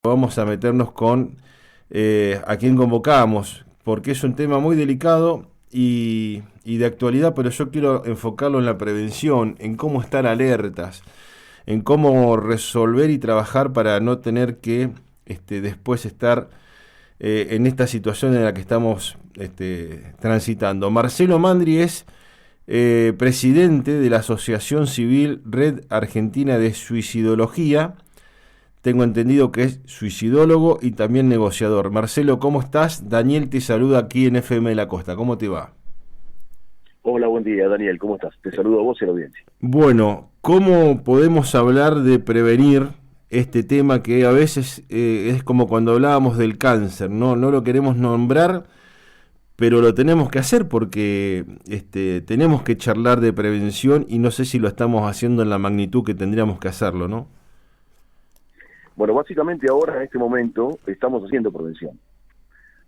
Vamos a meternos con a quién convocamos, porque es un tema muy delicado y de actualidad, pero yo quiero enfocarlo en la prevención, en cómo estar alertas, en cómo resolver y trabajar para no tener que después estar en esta situación en la que estamos transitando. Marcelo Mandri es presidente de la Asociación Civil Red Argentina de Suicidología. Tengo entendido que es suicidólogo y también negociador. Marcelo, ¿cómo estás? Daniel te saluda aquí en FM de la Costa. ¿Cómo te va? Hola, buen día, Daniel, ¿cómo estás? Te saludo a vos y a la audiencia. Bueno, ¿cómo podemos hablar de prevenir este tema que a veces es como cuando hablábamos del cáncer, ¿no? No lo queremos nombrar, pero lo tenemos que hacer porque tenemos que charlar de prevención y no sé si lo estamos haciendo en la magnitud que tendríamos que hacerlo, ¿no? Bueno, básicamente ahora, en este momento, estamos haciendo prevención.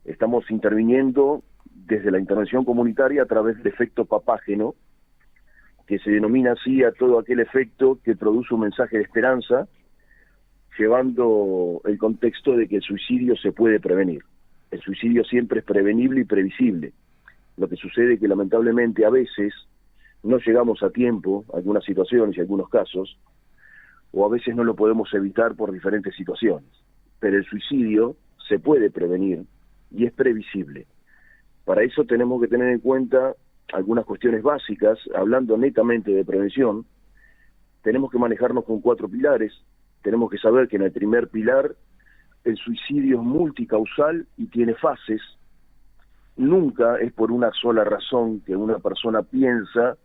Estamos interviniendo desde la intervención comunitaria a través del efecto papágeno, que se denomina así a todo aquel efecto que produce un mensaje de esperanza, llevando el contexto de que el suicidio se puede prevenir. El suicidio siempre es prevenible y previsible. Lo que sucede es que lamentablemente a veces no llegamos a tiempo, algunas situaciones y algunos casos, o a veces no lo podemos evitar por diferentes situaciones. Pero el suicidio se puede prevenir y es previsible. Para eso tenemos que tener en cuenta algunas cuestiones básicas, hablando netamente de prevención. Tenemos que manejarnos con 4 pilares. Tenemos que saber que en el primer pilar el suicidio es multicausal y tiene fases. Nunca es por una sola razón que una persona piensa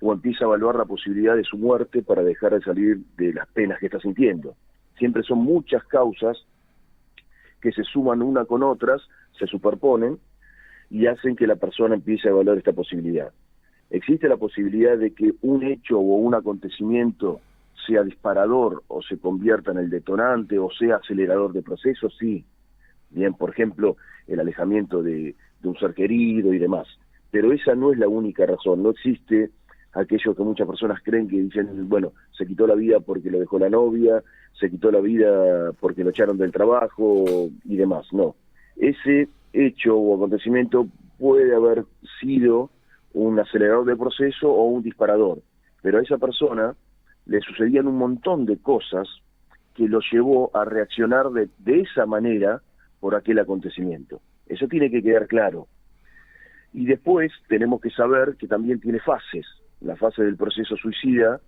o empieza a evaluar la posibilidad de su muerte para dejar de salir de las penas que está sintiendo. Siempre son muchas causas que se suman una con otras, se superponen y hacen que la persona empiece a evaluar esta posibilidad. ¿Existe la posibilidad de que un hecho o un acontecimiento sea disparador o se convierta en el detonante o sea acelerador de procesos? Sí. Bien, por ejemplo, el alejamiento de un ser querido y demás. Pero esa no es la única razón. No existe aquello que muchas personas creen, que dicen, bueno, se quitó la vida porque lo dejó la novia, se quitó la vida porque lo echaron del trabajo y demás. No. Ese hecho o acontecimiento puede haber sido un acelerador de proceso o un disparador, pero a esa persona le sucedían un montón de cosas que lo llevó a reaccionar de esa manera por aquel acontecimiento. Eso tiene que quedar claro. Y después tenemos que saber que también tiene fases. La fase del proceso suicida,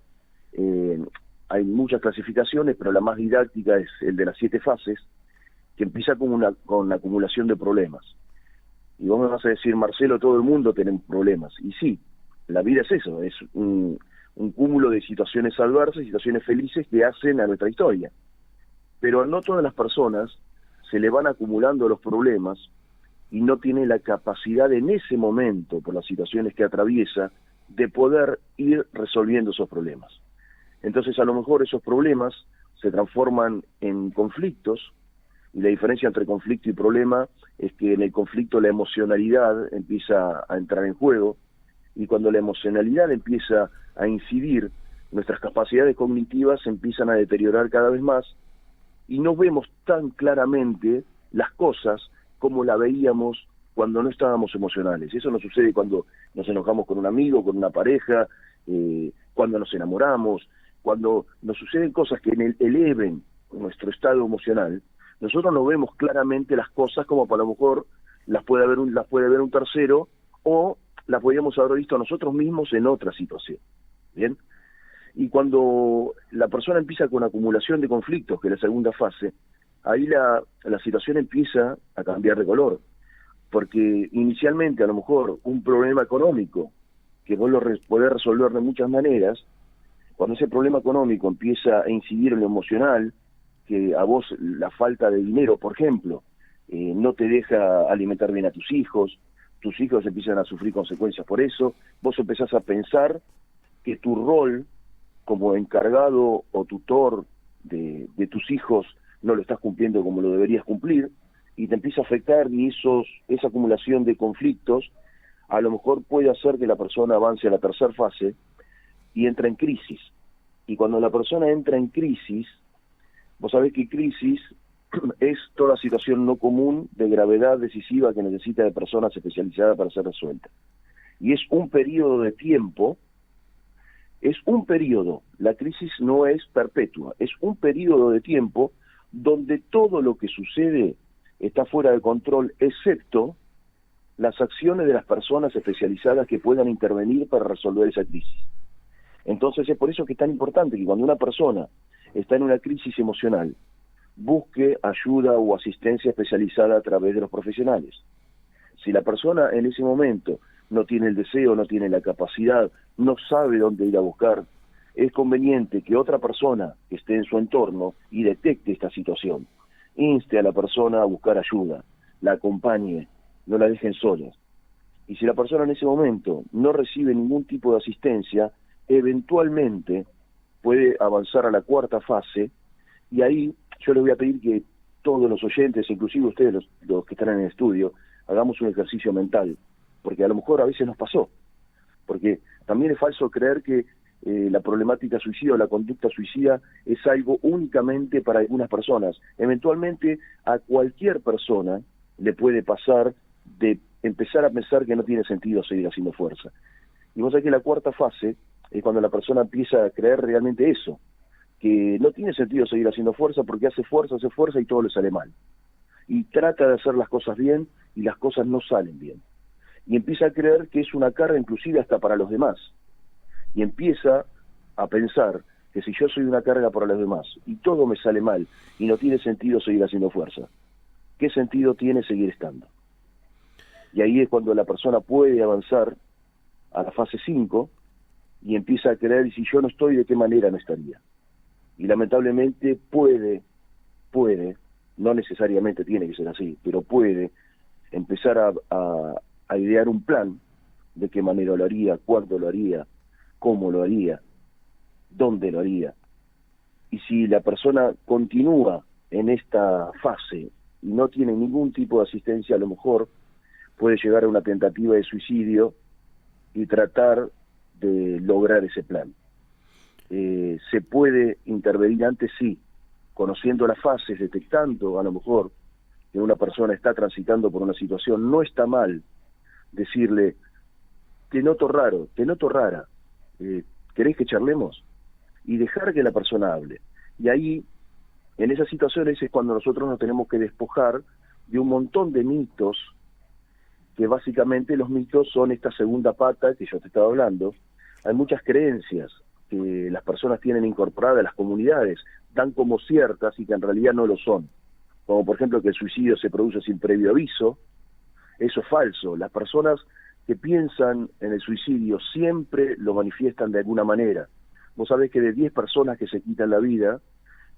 hay muchas clasificaciones, pero la más didáctica es el de las 7 fases, que empieza con la acumulación de problemas. Y vos me vas a decir, Marcelo, todo el mundo tiene problemas. Y sí, la vida es eso, es un cúmulo de situaciones adversas, situaciones felices que hacen a nuestra historia. Pero no todas las personas se le van acumulando los problemas y no tiene la capacidad en ese momento, por las situaciones que atraviesa, de poder ir resolviendo esos problemas. Entonces, a lo mejor esos problemas se transforman en conflictos, y la diferencia entre conflicto y problema es que en el conflicto la emocionalidad empieza a entrar en juego, y cuando la emocionalidad empieza a incidir, nuestras capacidades cognitivas se empiezan a deteriorar cada vez más, y no vemos tan claramente las cosas como la veíamos cuando no estábamos emocionales. Eso nos sucede cuando nos enojamos con un amigo, con una pareja, cuando nos enamoramos, cuando nos suceden cosas que eleven nuestro estado emocional. Nosotros no vemos claramente las cosas como a lo mejor las puede ver un tercero, o las podríamos haber visto nosotros mismos en otra situación. ¿Bien? Y cuando la persona empieza con acumulación de conflictos, que es la segunda fase, ahí la situación empieza a cambiar de color. Porque inicialmente a lo mejor un problema económico, que vos lo podés resolver de muchas maneras, cuando ese problema económico empieza a incidir en lo emocional, que a vos la falta de dinero, por ejemplo, no te deja alimentar bien a tus hijos empiezan a sufrir consecuencias por eso, vos empezás a pensar que tu rol como encargado o tutor de tus hijos no lo estás cumpliendo como lo deberías cumplir, y te empieza a afectar, y esa acumulación de conflictos a lo mejor puede hacer que la persona avance a la tercera fase y entra en crisis. Y cuando la persona entra en crisis, vos sabés que crisis toda situación no común de gravedad decisiva que necesita de personas especializadas para ser resuelta. Y es un periodo de tiempo, es un periodo, la crisis no es perpetua, es un periodo de tiempo donde todo lo que sucede está fuera de control, excepto las acciones de las personas especializadas que puedan intervenir para resolver esa crisis. Entonces es por eso que es tan importante que cuando una persona está en una crisis emocional, busque ayuda o asistencia especializada a través de los profesionales. Si la persona en ese momento no tiene el deseo, no tiene la capacidad, no sabe dónde ir a buscar, es conveniente que otra persona que esté en su entorno y detecte esta situación, inste a la persona a buscar ayuda, la acompañe, no la dejen sola. Y si la persona en ese momento no recibe ningún tipo de asistencia, eventualmente puede avanzar a la cuarta fase, y ahí yo les voy a pedir que todos los oyentes, inclusive ustedes, los que están en el estudio, hagamos un ejercicio mental, porque a lo mejor a veces nos pasó, porque también es falso creer que la problemática suicida o la conducta suicida es algo únicamente para algunas personas. Eventualmente a cualquier persona le puede pasar de empezar a pensar que no tiene sentido seguir haciendo fuerza. Y vos sabés que la cuarta fase es cuando la persona empieza a creer realmente eso, que no tiene sentido seguir haciendo fuerza porque hace fuerza y todo le sale mal. Y trata de hacer las cosas bien y las cosas no salen bien. Y empieza a creer que es una carga inclusive hasta para los demás. Y empieza a pensar que si yo soy una carga para los demás y todo me sale mal y no tiene sentido seguir haciendo fuerza, ¿qué sentido tiene seguir estando? Y ahí es cuando la persona puede avanzar a la fase 5 y empieza a creer, y si yo no estoy, ¿de qué manera no estaría? Y lamentablemente puede, no necesariamente tiene que ser así, pero puede empezar a idear un plan de qué manera lo haría, cuándo lo haría, cómo lo haría, dónde lo haría. Y si la persona continúa en esta fase y no tiene ningún tipo de asistencia, a lo mejor puede llegar a una tentativa de suicidio y tratar de lograr ese plan. Se puede intervenir antes, sí, conociendo las fases, detectando a lo mejor que una persona está transitando por una situación. No está mal decirle, te noto raro, te noto rara, ¿querés que charlemos? Y dejar que la persona hable. Y ahí, en esas situaciones es cuando nosotros nos tenemos que despojar de un montón de mitos, que básicamente los mitos son esta segunda pata que yo te estaba hablando. Hay muchas creencias que las personas tienen incorporadas a las comunidades, dan como ciertas y que en realidad no lo son. Como por ejemplo que el suicidio se produce sin previo aviso. Eso es falso. Las personas que piensan en el suicidio siempre lo manifiestan de alguna manera. Vos sabés que de 10 personas que se quitan la vida,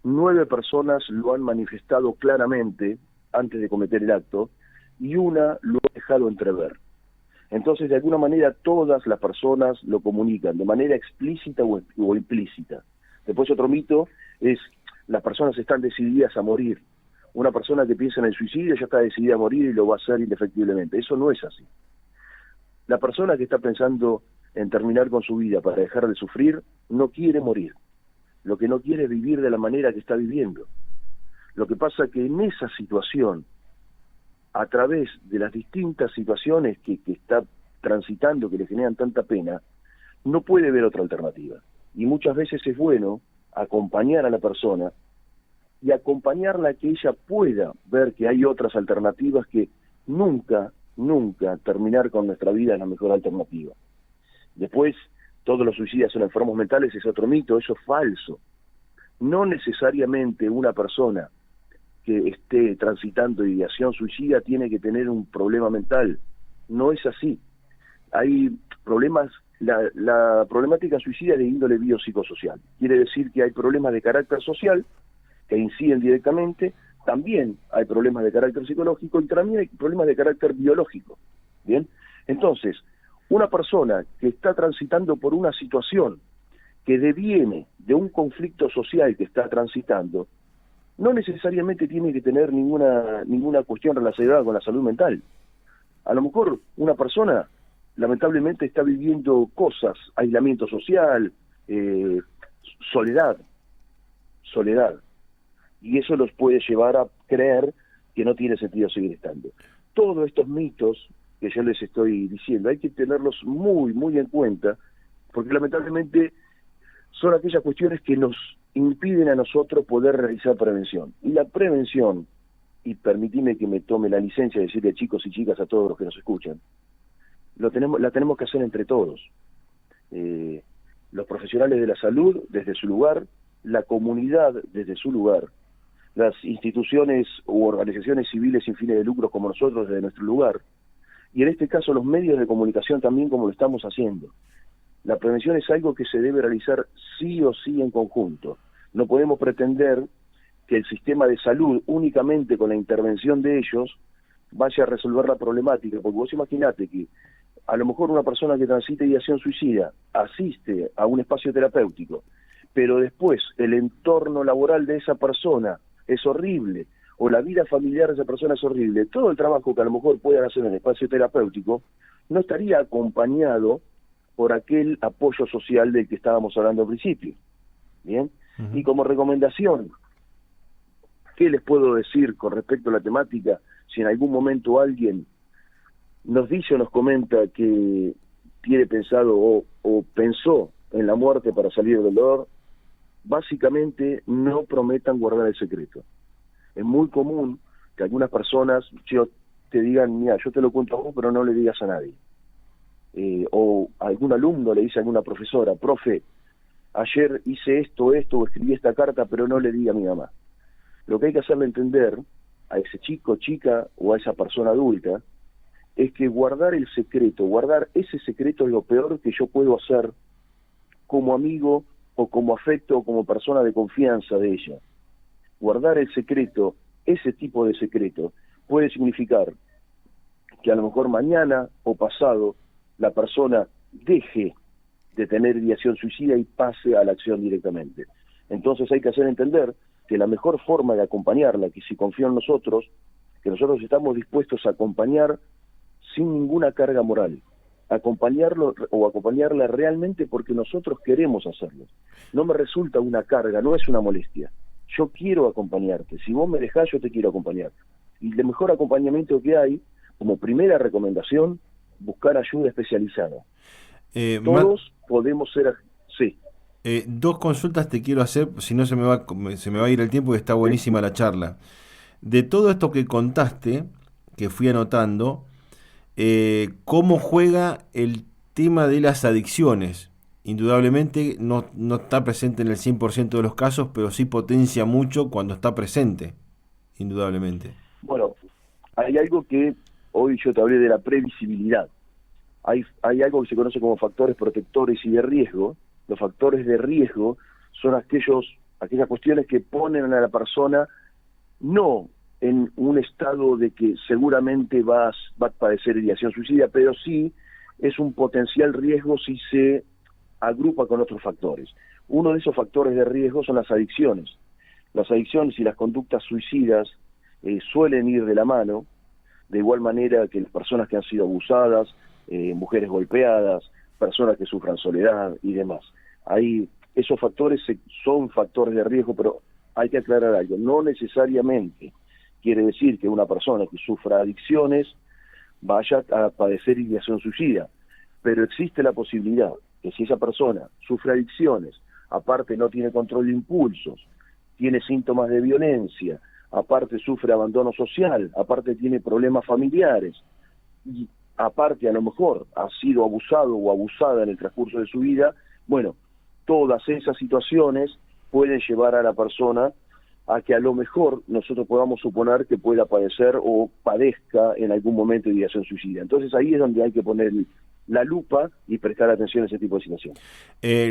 9 personas lo han manifestado claramente antes de cometer el acto, y una lo ha dejado entrever. Entonces, de alguna manera, todas las personas lo comunican, de manera explícita o implícita. Después otro mito es, las personas están decididas a morir. Una persona que piensa en el suicidio ya está decidida a morir y lo va a hacer indefectiblemente. Eso no es así. La persona que está pensando en terminar con su vida para dejar de sufrir, no quiere morir. Lo que no quiere es vivir de la manera que está viviendo. Lo que pasa es que en esa situación, a través de las distintas situaciones que está transitando, que le generan tanta pena, no puede ver otra alternativa. Y muchas veces es bueno acompañar a la persona y acompañarla a que ella pueda ver que hay otras alternativas, que nunca terminar con nuestra vida es la mejor alternativa. Después, todos los suicidas son enfermos mentales, es otro mito, eso es falso. No necesariamente una persona que esté transitando ideación suicida tiene que tener un problema mental. No es así. Hay problemas, la problemática suicida es de índole biopsicosocial. Quiere decir que hay problemas de carácter social que inciden directamente, también hay problemas de carácter psicológico y también hay problemas de carácter biológico. ¿Bien? Entonces, una persona que está transitando por una situación que deviene de un conflicto social que está transitando, no necesariamente tiene que tener ninguna cuestión relacionada con la salud mental. A lo mejor una persona lamentablemente está viviendo cosas, aislamiento social, soledad, y eso los puede llevar a creer que no tiene sentido seguir estando. Todos estos mitos que yo les estoy diciendo hay que tenerlos muy, muy en cuenta, porque lamentablemente son aquellas cuestiones que nos impiden a nosotros poder realizar prevención. Y la prevención, y permitime que me tome la licencia de decirle chicos y chicas a todos los que nos escuchan, la tenemos que hacer entre todos. Los profesionales de la salud desde su lugar, la comunidad desde su lugar, las instituciones u organizaciones civiles sin fines de lucro como nosotros desde nuestro lugar, y en este caso los medios de comunicación también como lo estamos haciendo. La prevención es algo que se debe realizar sí o sí en conjunto. No podemos pretender que el sistema de salud únicamente con la intervención de ellos vaya a resolver la problemática, porque vos imaginate que a lo mejor una persona que transita ideación suicida asiste a un espacio terapéutico, pero después el entorno laboral de esa persona es horrible, o la vida familiar de esa persona es horrible, todo el trabajo que a lo mejor puedan hacer en el espacio terapéutico no estaría acompañado por aquel apoyo social del que estábamos hablando al principio. ¿Bien? Uh-huh. Y como recomendación, ¿qué les puedo decir con respecto a la temática? Si en algún momento alguien nos dice o nos comenta que tiene pensado o pensó en la muerte para salir del dolor, básicamente no prometan guardar el secreto. Es muy común que algunas personas te digan, mira, yo te lo cuento a vos, pero no le digas a nadie. O algún alumno le dice a alguna profesora, profe, ayer hice esto, o escribí esta carta, pero no le diga a mi mamá. Lo que hay que hacerle entender a ese chico, chica o a esa persona adulta es que guardar el secreto, guardar ese secreto es lo peor que yo puedo hacer como amigo o como afecto o como persona de confianza de ella. Guardar el secreto, ese tipo de secreto, puede significar que a lo mejor mañana o pasado la persona deje de tener ideación suicida y pase a la acción directamente. Entonces hay que hacer entender que la mejor forma de acompañarla, que si confía en nosotros, que nosotros estamos dispuestos a acompañar sin ninguna carga moral, acompañarlo o acompañarla realmente porque nosotros queremos hacerlo. No me resulta una carga, no es una molestia. Yo quiero acompañarte. Si vos me dejás, yo te quiero acompañar. Y el mejor acompañamiento que hay, como primera recomendación, buscar ayuda especializada. Todos podemos ser... Sí. Dos consultas te quiero hacer, si no se me va a ir el tiempo, y está buenísima la charla. De todo esto que contaste, que fui anotando, ¿cómo juega el tema de las adicciones? Indudablemente no está presente en el 100% de los casos, pero sí potencia mucho cuando está presente, indudablemente. Bueno, hay algo que hoy yo te hablé de la previsibilidad. Hay algo que se conoce como factores protectores y de riesgo. Los factores de riesgo son aquellas cuestiones que ponen a la persona no en un estado de que seguramente va a padecer ideación suicida, pero sí es un potencial riesgo si se agrupa con otros factores. Uno de esos factores de riesgo son las adicciones. Las adicciones y las conductas suicidas suelen ir de la mano, de igual manera que las personas que han sido abusadas, mujeres golpeadas, personas que sufran soledad y demás. Ahí esos factores son factores de riesgo, pero hay que aclarar algo. No necesariamente quiere decir que una persona que sufra adicciones vaya a padecer ideación suicida, pero existe la posibilidad que si esa persona sufre adicciones, aparte no tiene control de impulsos, tiene síntomas de violencia, aparte sufre abandono social, aparte tiene problemas familiares, y aparte a lo mejor ha sido abusado o abusada en el transcurso de su vida, bueno, todas esas situaciones pueden llevar a la persona a que a lo mejor nosotros podamos suponer que pueda padecer o padezca en algún momento de ideación suicida. Entonces ahí es donde hay que poner la lupa y prestar atención a ese tipo de situación.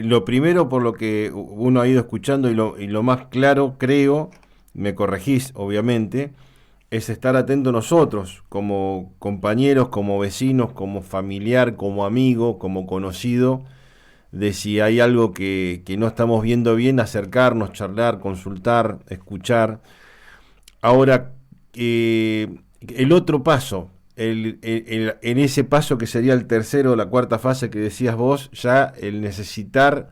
Lo primero, por lo que uno ha ido escuchando y lo más claro, creo, me corregís obviamente, es estar atento nosotros como compañeros, como vecinos, como familiar, como amigo, como conocido, de si hay algo que no estamos viendo bien, acercarnos, charlar, consultar, escuchar. Ahora, el otro paso, en ese paso que sería el tercero o la cuarta fase que decías vos, ya el necesitar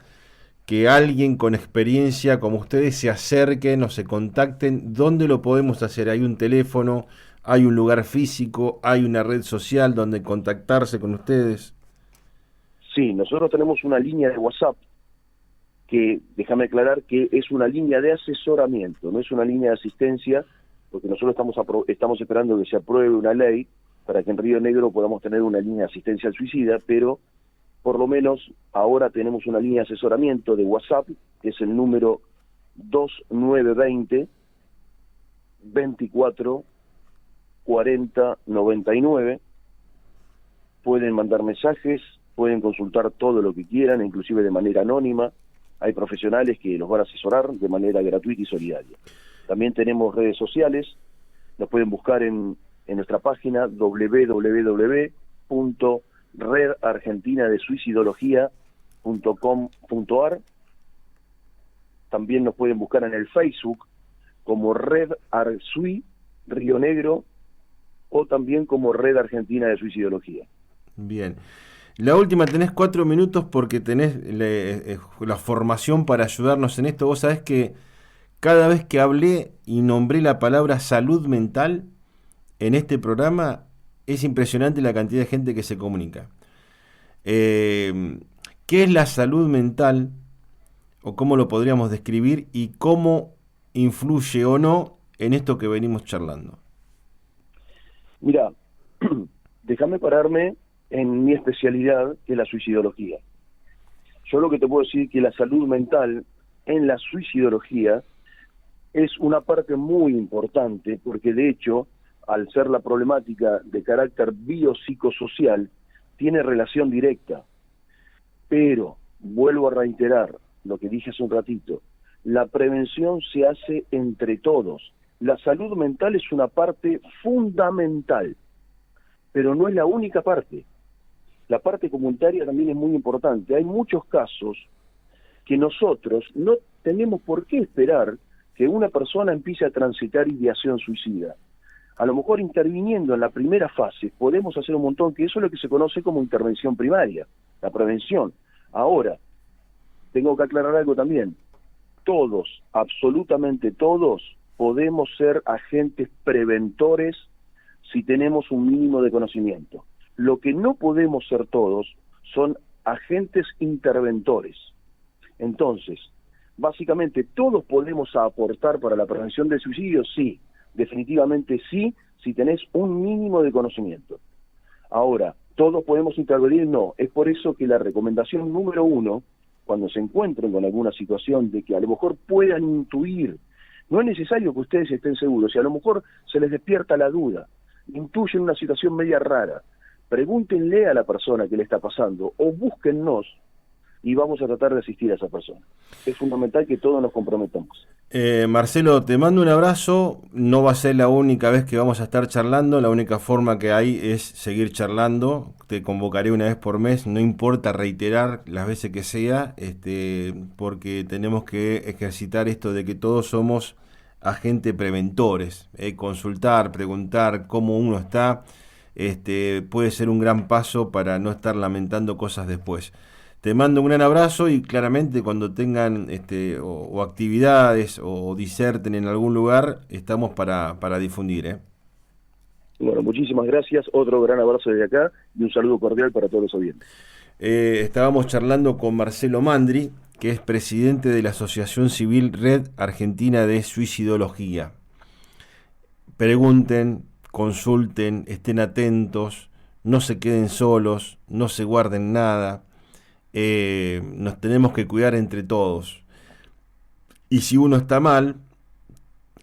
que alguien con experiencia como ustedes se acerquen o se contacten, ¿dónde lo podemos hacer? ¿Hay un teléfono? ¿Hay un lugar físico? ¿Hay una red social donde contactarse con ustedes? Sí, nosotros tenemos una línea de WhatsApp que, déjame aclarar, que es una línea de asesoramiento, no es una línea de asistencia, porque nosotros estamos esperando que se apruebe una ley para que en Río Negro podamos tener una línea de asistencia al suicida, pero por lo menos ahora tenemos una línea de asesoramiento de WhatsApp, que es el número 2920 24 40 99. Pueden mandar mensajes, pueden consultar todo lo que quieran, inclusive de manera anónima. Hay profesionales que los van a asesorar de manera gratuita y solidaria. También tenemos redes sociales, nos pueden buscar en nuestra página www.redargentinadesuicidología.com.ar. También nos pueden buscar en el Facebook como Red Arsui Río Negro o también como Red Argentina de Suicidología. Bien. La última, tenés 4 minutos porque tenés la formación para ayudarnos en esto. Vos sabés que cada vez que hablé y nombré la palabra salud mental en este programa, es impresionante la cantidad de gente que se comunica. ¿Qué es la salud mental o cómo lo podríamos describir y cómo influye o no en esto que venimos charlando? Mira, déjame pararme en mi especialidad, que es la suicidología. Yo lo que te puedo decir es que la salud mental en la suicidología es una parte muy importante, porque de hecho, al ser la problemática de carácter biopsicosocial, tiene relación directa. Pero, vuelvo a reiterar lo que dije hace un ratito, la prevención se hace entre todos. La salud mental es una parte fundamental, pero no es la única parte. La parte comunitaria también es muy importante. Hay muchos casos que nosotros no tenemos por qué esperar que una persona empiece a transitar ideación suicida. A lo mejor interviniendo en la primera fase podemos hacer un montón, que eso es lo que se conoce como intervención primaria, la prevención. Ahora, tengo que aclarar algo también. Todos, absolutamente todos, podemos ser agentes preventores si tenemos un mínimo de conocimiento. Lo que no podemos ser todos son agentes interventores. Entonces, básicamente, ¿todos podemos aportar para la prevención del suicidio? Sí, definitivamente sí, si tenés un mínimo de conocimiento. Ahora, ¿todos podemos intervenir? No. Es por eso que la recomendación número 1, cuando se encuentren con alguna situación de que a lo mejor puedan intuir, no es necesario que ustedes estén seguros, si a lo mejor se les despierta la duda, intuyen una situación media rara, pregúntenle a la persona qué le está pasando o búsquennos y vamos a tratar de asistir a esa persona. Es fundamental que todos nos comprometamos. Marcelo, te mando un abrazo. No va a ser la única vez que vamos a estar charlando. La única forma que hay es seguir charlando. Te convocaré una vez por mes. No importa reiterar las veces que sea, porque tenemos que ejercitar esto de que todos somos agentes preventores. Consultar, preguntar cómo uno está, puede ser un gran paso para no estar lamentando cosas después. Te mando un gran abrazo y claramente cuando tengan o actividades o diserten en algún lugar, estamos para difundir. Bueno, muchísimas gracias. Otro gran abrazo desde acá y un saludo cordial para todos los oyentes. Estábamos charlando con Marcelo Mandri, que es presidente de la Asociación Civil Red Argentina de Suicidología. Pregunten, consulten, estén atentos, no se queden solos, no se guarden nada. Nos tenemos que cuidar entre todos. Y si uno está mal,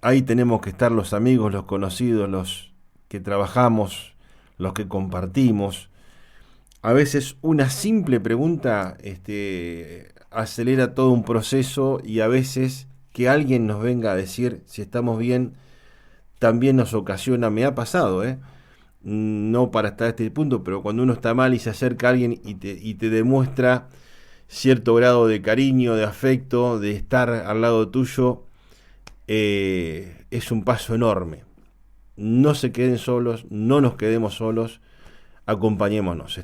ahí tenemos que estar los amigos, los conocidos, los que trabajamos, los que compartimos. A veces una simple pregunta acelera todo un proceso, y a veces que alguien nos venga a decir si estamos bien también nos ocasiona, me ha pasado, no para estar a este punto, pero cuando uno está mal y se acerca a alguien y te demuestra cierto grado de cariño, de afecto, de estar al lado tuyo, es un paso enorme. No se queden solos, no nos quedemos solos, acompañémonos.